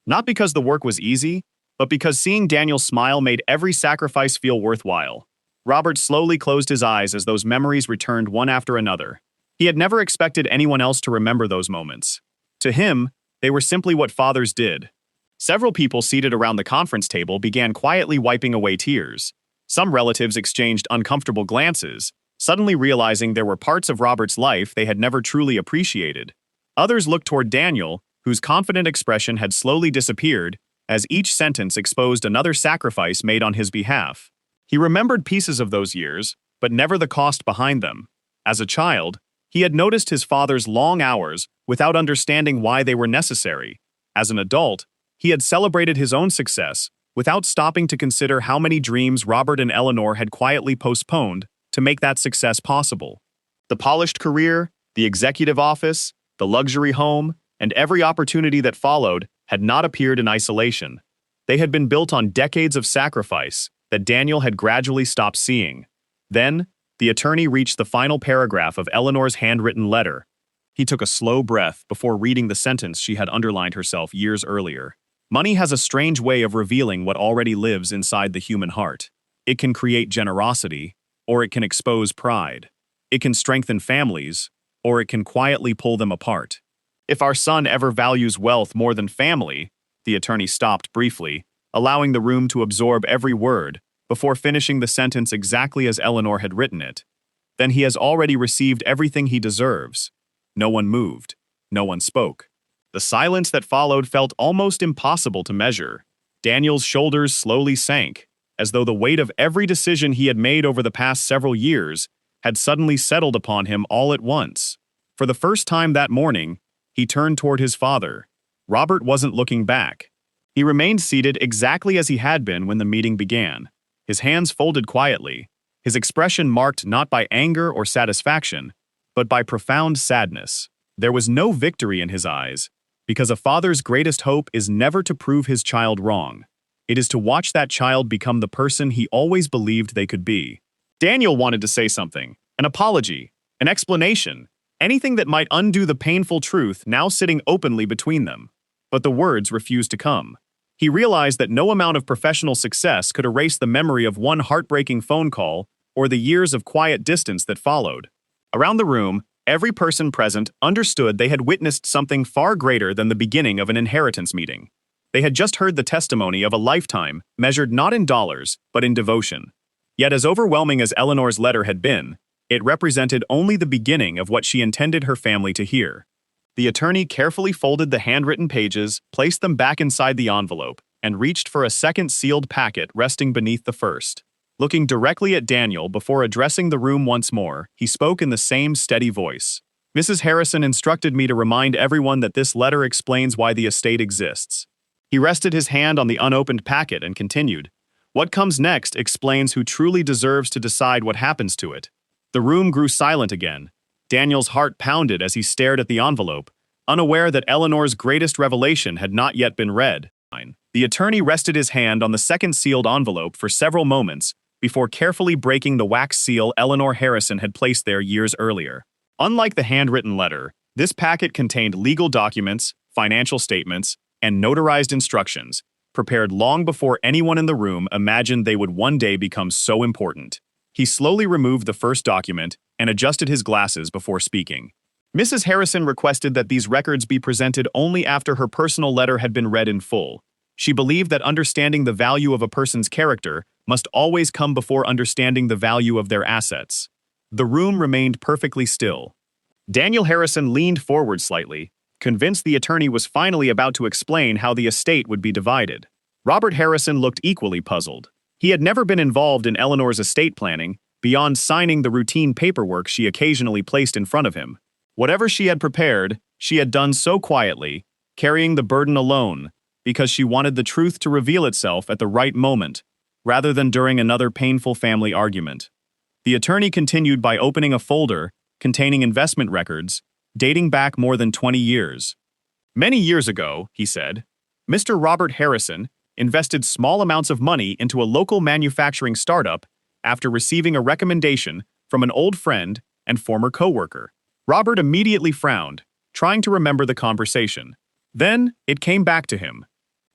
Not because the work was easy, but because seeing Daniel smile made every sacrifice feel worthwhile. Robert slowly closed his eyes as those memories returned one after another. He had never expected anyone else to remember those moments. To him, they were simply what fathers did. Several people seated around the conference table began quietly wiping away tears. Some relatives exchanged uncomfortable glances, suddenly realizing there were parts of Robert's life they had never truly appreciated. Others looked toward Daniel, whose confident expression had slowly disappeared as each sentence exposed another sacrifice made on his behalf. He remembered pieces of those years, but never the cost behind them. As a child, he had noticed his father's long hours without understanding why they were necessary. As an adult, he had celebrated his own success without stopping to consider how many dreams Robert and Eleanor had quietly postponed to make that success possible. The polished career, the executive office, the luxury home, and every opportunity that followed had not appeared in isolation. They had been built on decades of sacrifice that Daniel had gradually stopped seeing. Then, the attorney reached the final paragraph of Eleanor's handwritten letter. He took a slow breath before reading the sentence she had underlined herself years earlier. Money has a strange way of revealing what already lives inside the human heart. It can create generosity, or it can expose pride. It can strengthen families, or it can quietly pull them apart. If our son ever values wealth more than family, the attorney stopped briefly, allowing the room to absorb every word, before finishing the sentence exactly as Eleanor had written it. Then he has already received everything he deserves. No one moved. No one spoke. The silence that followed felt almost impossible to measure. Daniel's shoulders slowly sank, as though the weight of every decision he had made over the past several years had suddenly settled upon him all at once. For the first time that morning, he turned toward his father. Robert wasn't looking back. He remained seated exactly as he had been when the meeting began. His hands folded quietly, his expression marked not by anger or satisfaction, but by profound sadness. There was no victory in his eyes, because a father's greatest hope is never to prove his child wrong. It is to watch that child become the person he always believed they could be. Daniel wanted to say something, an apology, an explanation, anything that might undo the painful truth now sitting openly between them. But the words refused to come. He realized that no amount of professional success could erase the memory of one heartbreaking phone call or the years of quiet distance that followed. Around the room, every person present understood they had witnessed something far greater than the beginning of an inheritance meeting. They had just heard the testimony of a lifetime measured not in dollars, but in devotion. Yet as overwhelming as Eleanor's letter had been, it represented only the beginning of what she intended her family to hear. The attorney carefully folded the handwritten pages, placed them back inside the envelope, and reached for a second sealed packet resting beneath the first. Looking directly at Daniel before addressing the room once more, he spoke in the same steady voice. Mrs. Harrison instructed me to remind everyone that this letter explains why the estate exists. He rested his hand on the unopened packet and continued. What comes next explains who truly deserves to decide what happens to it. The room grew silent again. Daniel's heart pounded as he stared at the envelope, unaware that Eleanor's greatest revelation had not yet been read. The attorney rested his hand on the second sealed envelope for several moments before carefully breaking the wax seal Eleanor Harrison had placed there years earlier. Unlike the handwritten letter, this packet contained legal documents, financial statements, and notarized instructions, prepared long before anyone in the room imagined they would one day become so important. He slowly removed the first document and adjusted his glasses before speaking. Mrs. Harrison requested that these records be presented only after her personal letter had been read in full. She believed that understanding the value of a person's character must always come before understanding the value of their assets. The room remained perfectly still. Daniel Harrison leaned forward slightly, convinced the attorney was finally about to explain how the estate would be divided. Robert Harrison looked equally puzzled. He had never been involved in Eleanor's estate planning, beyond signing the routine paperwork she occasionally placed in front of him. Whatever she had prepared, she had done so quietly, carrying the burden alone, because she wanted the truth to reveal itself at the right moment, rather than during another painful family argument. The attorney continued by opening a folder containing investment records dating back more than 20 years. Many years ago, he said, Mr. Robert Harrison invested small amounts of money into a local manufacturing startup after receiving a recommendation from an old friend and former coworker. Robert immediately frowned, trying to remember the conversation. Then, it came back to him.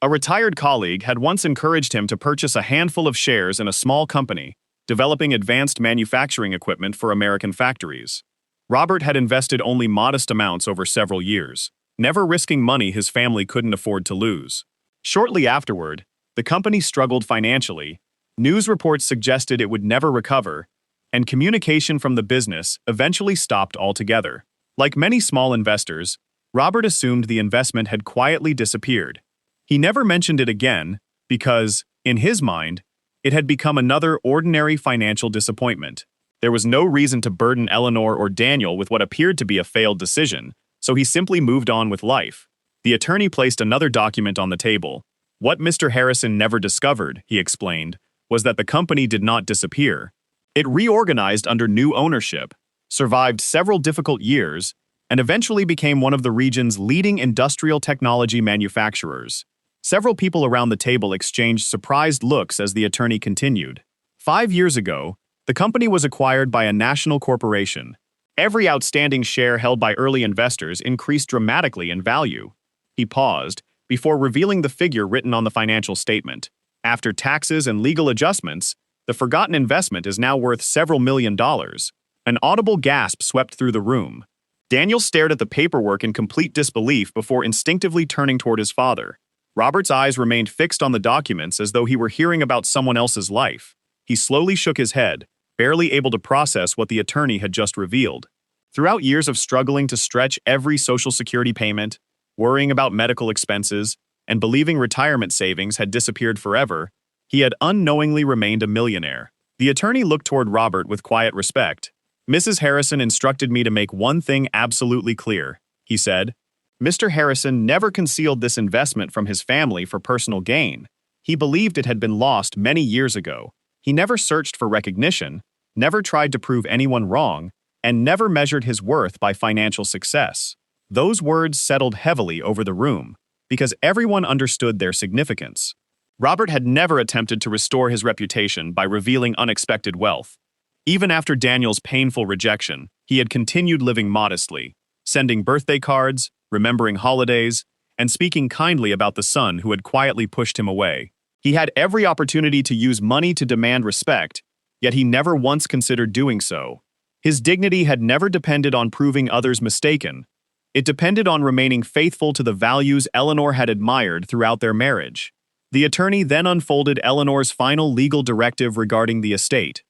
A retired colleague had once encouraged him to purchase a handful of shares in a small company, developing advanced manufacturing equipment for American factories. Robert had invested only modest amounts over several years, never risking money his family couldn't afford to lose. Shortly afterward, the company struggled financially, news reports suggested it would never recover, and communication from the business eventually stopped altogether. Like many small investors, Robert assumed the investment had quietly disappeared. He never mentioned it again because, in his mind, it had become another ordinary financial disappointment. There was no reason to burden Eleanor or Daniel with what appeared to be a failed decision, so he simply moved on with life. The attorney placed another document on the table. What Mr. Harrison never discovered, he explained, was that the company did not disappear. It reorganized under new ownership, survived several difficult years, and eventually became one of the region's leading industrial technology manufacturers. Several people around the table exchanged surprised looks as the attorney continued. 5 years ago, the company was acquired by a national corporation. Every outstanding share held by early investors increased dramatically in value. He paused, before revealing the figure written on the financial statement. After taxes and legal adjustments, the forgotten investment is now worth several $1,000,000. An audible gasp swept through the room. Daniel stared at the paperwork in complete disbelief before instinctively turning toward his father. Robert's eyes remained fixed on the documents as though he were hearing about someone else's life. He slowly shook his head, barely able to process what the attorney had just revealed. Throughout years of struggling to stretch every Social Security payment, worrying about medical expenses, and believing retirement savings had disappeared forever, he had unknowingly remained a millionaire. The attorney looked toward Robert with quiet respect. Mrs. Harrison instructed me to make one thing absolutely clear, he said. Mr. Harrison never concealed this investment from his family for personal gain. He believed it had been lost many years ago. He never searched for recognition, never tried to prove anyone wrong, and never measured his worth by financial success. Those words settled heavily over the room, because everyone understood their significance. Robert had never attempted to restore his reputation by revealing unexpected wealth. Even after Daniel's painful rejection, he had continued living modestly, sending birthday cards, remembering holidays, and speaking kindly about the son who had quietly pushed him away. He had every opportunity to use money to demand respect, yet he never once considered doing so. His dignity had never depended on proving others mistaken. It depended on remaining faithful to the values Eleanor had admired throughout their marriage. The attorney then unfolded Eleanor's final legal directive regarding the estate.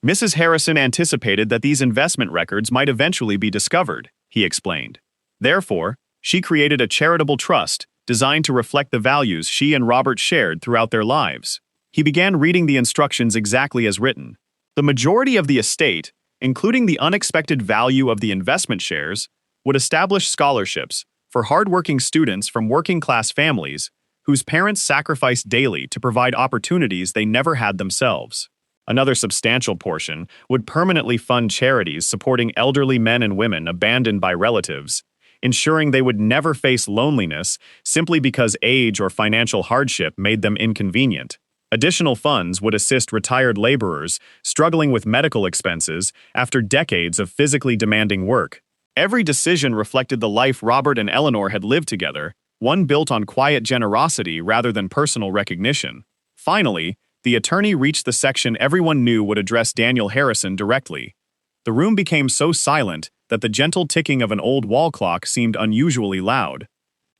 Mrs. Harrison anticipated that these investment records might eventually be discovered, he explained. Therefore, she created a charitable trust designed to reflect the values she and Robert shared throughout their lives. He began reading the instructions exactly as written. The majority of the estate, including the unexpected value of the investment shares, would establish scholarships for hardworking students from working-class families whose parents sacrificed daily to provide opportunities they never had themselves. Another substantial portion would permanently fund charities supporting elderly men and women abandoned by relatives, ensuring they would never face loneliness simply because age or financial hardship made them inconvenient. Additional funds would assist retired laborers struggling with medical expenses after decades of physically demanding work. Every decision reflected the life Robert and Eleanor had lived together, one built on quiet generosity rather than personal recognition. Finally, the attorney reached the section everyone knew would address Daniel Harrison directly. The room became so silent that the gentle ticking of an old wall clock seemed unusually loud.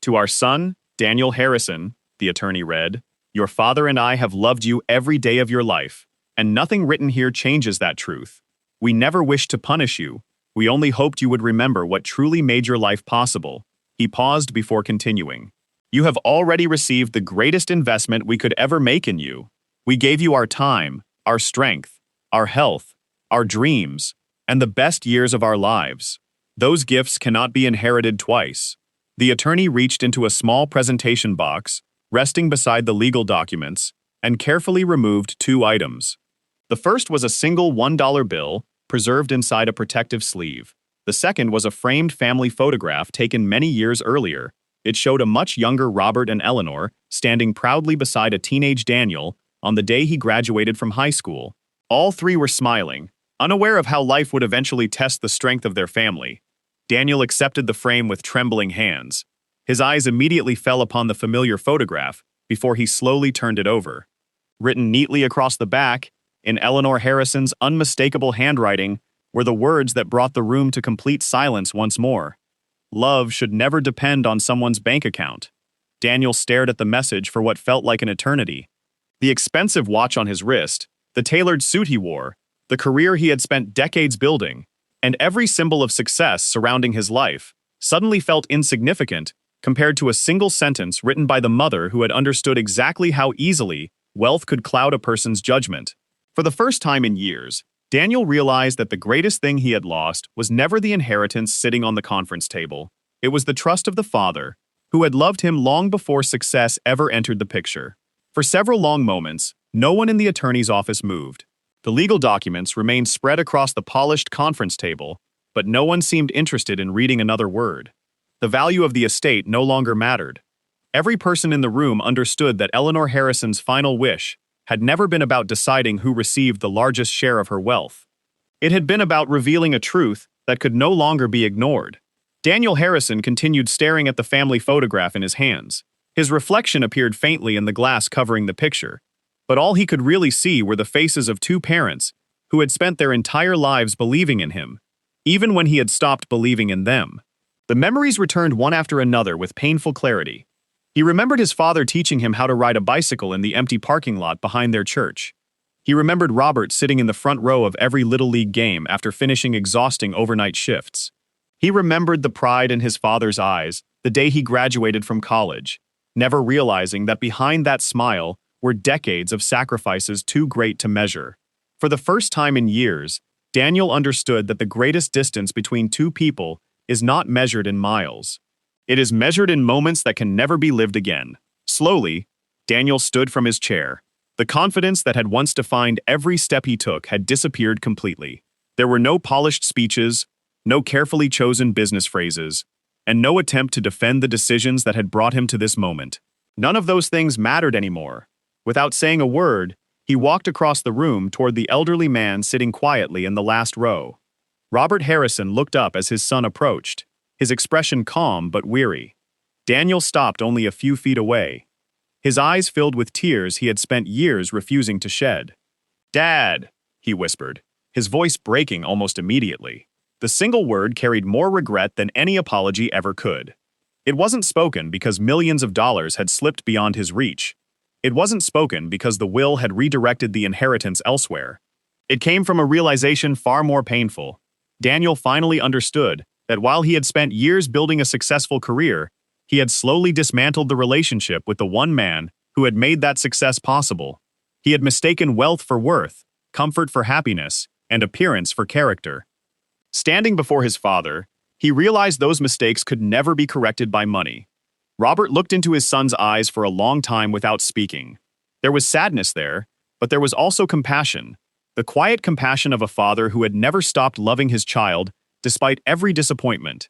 "To our son, Daniel Harrison," the attorney read, "your father and I have loved you every day of your life, and nothing written here changes that truth. We never wished to punish you. We only hoped you would remember what truly made your life possible." He paused before continuing. "You have already received the greatest investment we could ever make in you. We gave you our time, our strength, our health, our dreams, and the best years of our lives. Those gifts cannot be inherited twice." The attorney reached into a small presentation box, resting beside the legal documents, and carefully removed two items. The first was a single $1 bill, preserved inside a protective sleeve. The second was a framed family photograph taken many years earlier. It showed a much younger Robert and Eleanor standing proudly beside a teenage Daniel on the day he graduated from high school. All three were smiling, unaware of how life would eventually test the strength of their family. Daniel accepted the frame with trembling hands. His eyes immediately fell upon the familiar photograph before he slowly turned it over. Written neatly across the back, in Eleanor Harrison's unmistakable handwriting, were the words that brought the room to complete silence once more. "Love should never depend on someone's bank account." Daniel stared at the message for what felt like an eternity. The expensive watch on his wrist, the tailored suit he wore, the career he had spent decades building, and every symbol of success surrounding his life, suddenly felt insignificant compared to a single sentence written by the mother who had understood exactly how easily wealth could cloud a person's judgment. For the first time in years, Daniel realized that the greatest thing he had lost was never the inheritance sitting on the conference table. It was the trust of the father, who had loved him long before success ever entered the picture. For several long moments, no one in the attorney's office moved. The legal documents remained spread across the polished conference table, but no one seemed interested in reading another word. The value of the estate no longer mattered. Every person in the room understood that Eleanor Harrison's final wish had never been about deciding who received the largest share of her wealth. It had been about revealing a truth that could no longer be ignored. Daniel Harrison continued staring at the family photograph in his hands. His reflection appeared faintly in the glass covering the picture, but all he could really see were the faces of two parents who had spent their entire lives believing in him, even when he had stopped believing in them. The memories returned one after another with painful clarity. He remembered his father teaching him how to ride a bicycle in the empty parking lot behind their church. He remembered Robert sitting in the front row of every Little League game after finishing exhausting overnight shifts. He remembered the pride in his father's eyes the day he graduated from college, never realizing that behind that smile were decades of sacrifices too great to measure. For the first time in years, Daniel understood that the greatest distance between two people is not measured in miles. It is measured in moments that can never be lived again. Slowly, Daniel stood from his chair. The confidence that had once defined every step he took had disappeared completely. There were no polished speeches, no carefully chosen business phrases, and no attempt to defend the decisions that had brought him to this moment. None of those things mattered anymore. Without saying a word, he walked across the room toward the elderly man sitting quietly in the last row. Robert Harrison looked up as his son approached, his expression calm but weary. Daniel stopped only a few feet away. His eyes filled with tears he had spent years refusing to shed. "Dad," he whispered, his voice breaking almost immediately. The single word carried more regret than any apology ever could. It wasn't spoken because millions of dollars had slipped beyond his reach. It wasn't spoken because the will had redirected the inheritance elsewhere. It came from a realization far more painful. Daniel finally understood that while he had spent years building a successful career, he had slowly dismantled the relationship with the one man who had made that success possible. He had mistaken wealth for worth, comfort for happiness, and appearance for character. Standing before his father, he realized those mistakes could never be corrected by money. Robert looked into his son's eyes for a long time without speaking. There was sadness there, but there was also compassion, the quiet compassion of a father who had never stopped loving his child despite every disappointment.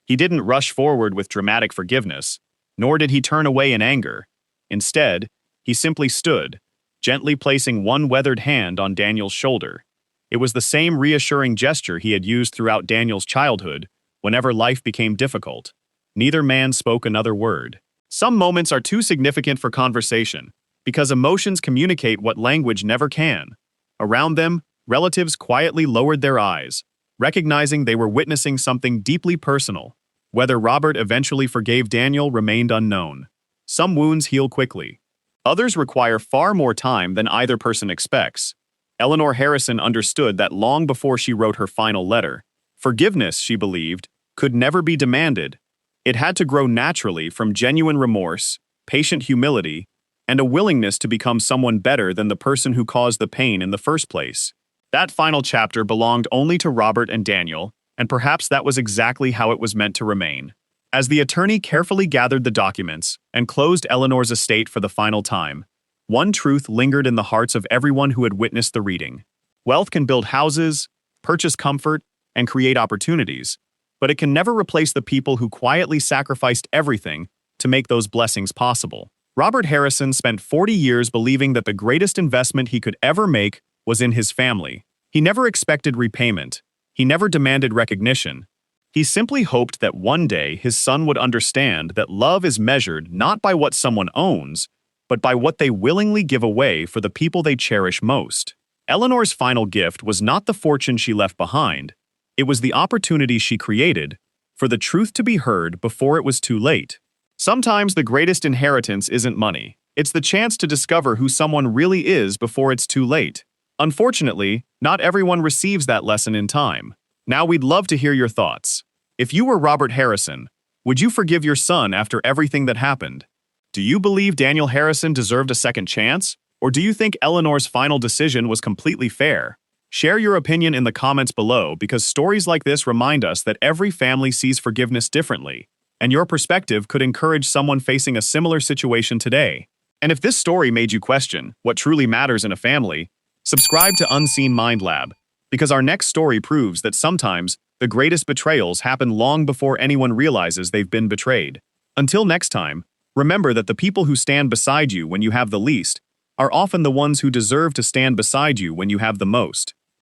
He didn't rush forward with dramatic forgiveness, nor did he turn away in anger. Instead, he simply stood, gently placing one weathered hand on Daniel's shoulder. It was the same reassuring gesture he had used throughout Daniel's childhood whenever life became difficult. Neither man spoke another word. Some moments are too significant for conversation, because emotions communicate what language never can. Around them, relatives quietly lowered their eyes, recognizing they were witnessing something deeply personal. Whether Robert eventually forgave Daniel remained unknown. Some wounds heal quickly. Others require far more time than either person expects. Eleanor Harrison understood that long before she wrote her final letter. Forgiveness, she believed, could never be demanded. It had to grow naturally from genuine remorse, patient humility, and a willingness to become someone better than the person who caused the pain in the first place. That final chapter belonged only to Robert and Daniel, and perhaps that was exactly how it was meant to remain. As the attorney carefully gathered the documents and closed Eleanor's estate for the final time, one truth lingered in the hearts of everyone who had witnessed the reading. Wealth can build houses, purchase comfort, and create opportunities, but it can never replace the people who quietly sacrificed everything to make those blessings possible. Robert Harrison spent 40 years believing that the greatest investment he could ever make was in his family. He never expected repayment. He never demanded recognition. He simply hoped that one day his son would understand that love is measured not by what someone owns, but by what they willingly give away for the people they cherish most. Eleanor's final gift was not the fortune she left behind. It was the opportunity she created for the truth to be heard before it was too late. Sometimes the greatest inheritance isn't money. It's the chance to discover who someone really is before it's too late. Unfortunately, not everyone receives that lesson in time. Now we'd love to hear your thoughts. If you were Robert Harrison, would you forgive your son after everything that happened? Do you believe Daniel Harrison deserved a second chance? Or do you think Eleanor's final decision was completely fair? Share your opinion in the comments below, because stories like this remind us that every family sees forgiveness differently, and your perspective could encourage someone facing a similar situation today. And if this story made you question what truly matters in a family, subscribe to Unseen Mind Lab, because our next story proves that sometimes the greatest betrayals happen long before anyone realizes they've been betrayed. Until next time, remember that the people who stand beside you when you have the least are often the ones who deserve to stand beside you when you have the most.